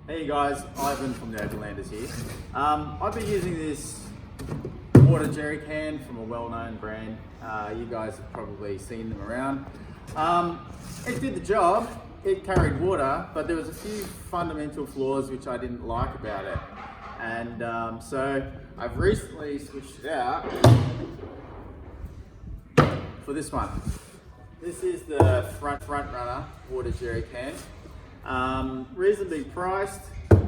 Hey guys, Ivan from the Overlanders here. I've been using this water jerry can from a well-known brand. You guys have probably seen them around. It did the job, it carried water, but there was a few fundamental flaws which I didn't like about it. And so I've recently switched it out for this one. This is the front runner water jerry can. Reasonably priced,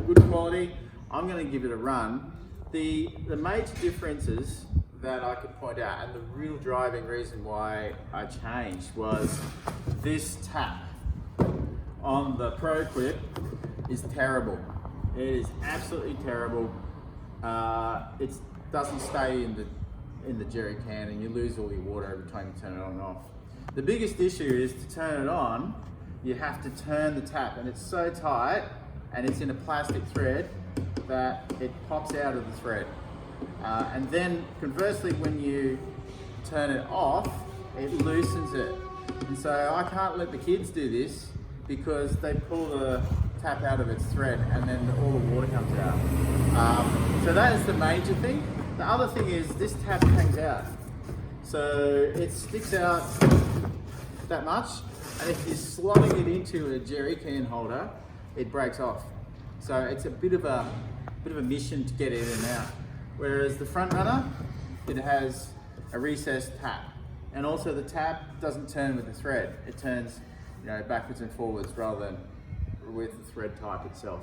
good quality. I'm going to give it a run. The major differences that I could point out, and the real driving reason why I changed, was this tap on the Pro Clip is terrible. It is absolutely terrible. It doesn't stay in the jerry can, and you lose all your water every time you turn it on and off. The biggest issue is to turn it on. You have to turn the tap, and it's so tight and it's in a plastic thread that it pops out of the thread. And then conversely, when you turn it off, it loosens it. And so I can't let the kids do this because they pull the tap out of its thread and then all the water comes out. So that is the major thing. The other thing is this tap hangs out. So it sticks out that much. And if you're slotting it into a jerry can holder, it breaks off. So it's a bit of a mission to get in and out. Whereas the front runner, it has a recessed tap, and also the tap doesn't turn with the thread. It turns, backwards and forwards rather than with the thread type itself.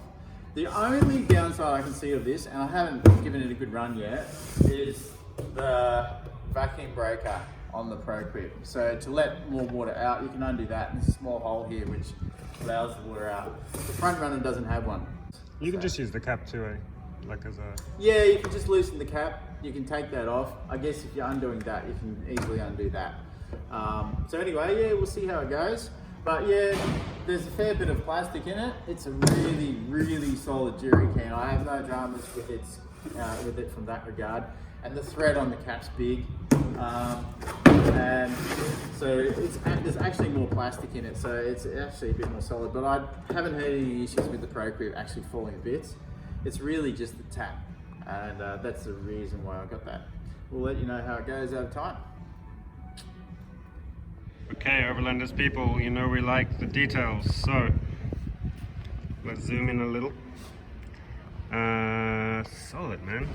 The only downside I can see of this, and I haven't given it a good run yet, is the vacuum breaker on the Pro Clip. So to let more water out, you can undo that. There's a small hole here which allows the water out. The front runner doesn't have one. You can just use the cap too, as a... Yeah, you can just loosen the cap. You can take that off. I guess if you're undoing that, you can easily undo that. So anyway, yeah, we'll see how it goes. But yeah, there's a fair bit of plastic in it. It's a really, really solid jerry can. I have no dramas with it from that regard. And the thread on the cap's big. And so there's actually more plastic in it, so it's actually a bit more solid, but I haven't had any issues with the Pro Clip actually falling to bits. It's really just the tap, and that's the reason why I got that. We'll let you know how it goes over time. Okay, Overlanders people, we like the details, so let's zoom in a little. Solid, man.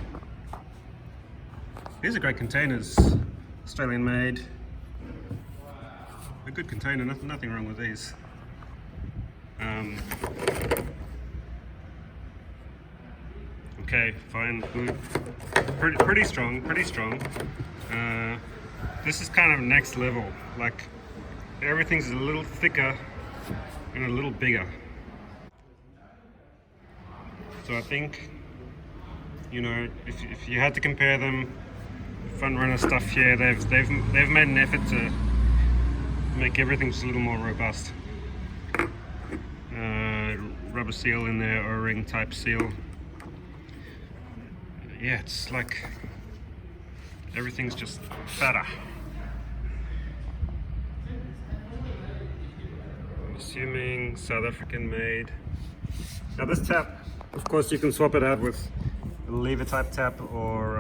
These are great containers, Australian made. A good container, nothing wrong with these. Okay, fine, good. Pretty strong. This is kind of next level. Like, everything's a little thicker and a little bigger. So I think, if you had to compare them, front runner stuff here, they've made an effort to make everything just a little more robust. Rubber seal in there, O-ring type seal. Yeah, it's like everything's just fatter. I'm assuming South African made. Now this tap, of course, you can swap it out with a lever type tap, or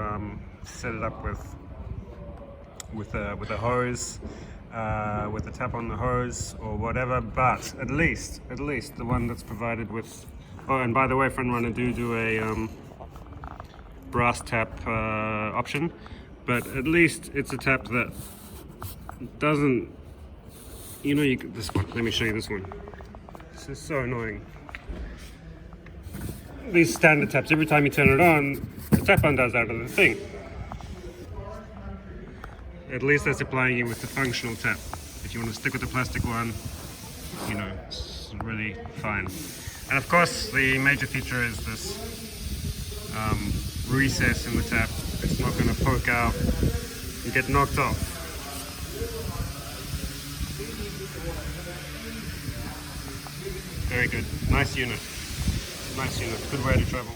set it up with a hose, with a tap on the hose or whatever. But at least the one that's provided with, oh, and by the way, front runner do a brass tap option, but at least it's a tap that doesn't, this one, let me show you this one. This is so annoying. These standard taps, every time you turn it on, the tap undoes out of the thing. At least they're supplying you with the functional tap. If you want to stick with the plastic one, it's really fine. And of course, the major feature is this recess in the tap. It's not going to poke out and get knocked off. Very good. Nice unit. Good way to travel.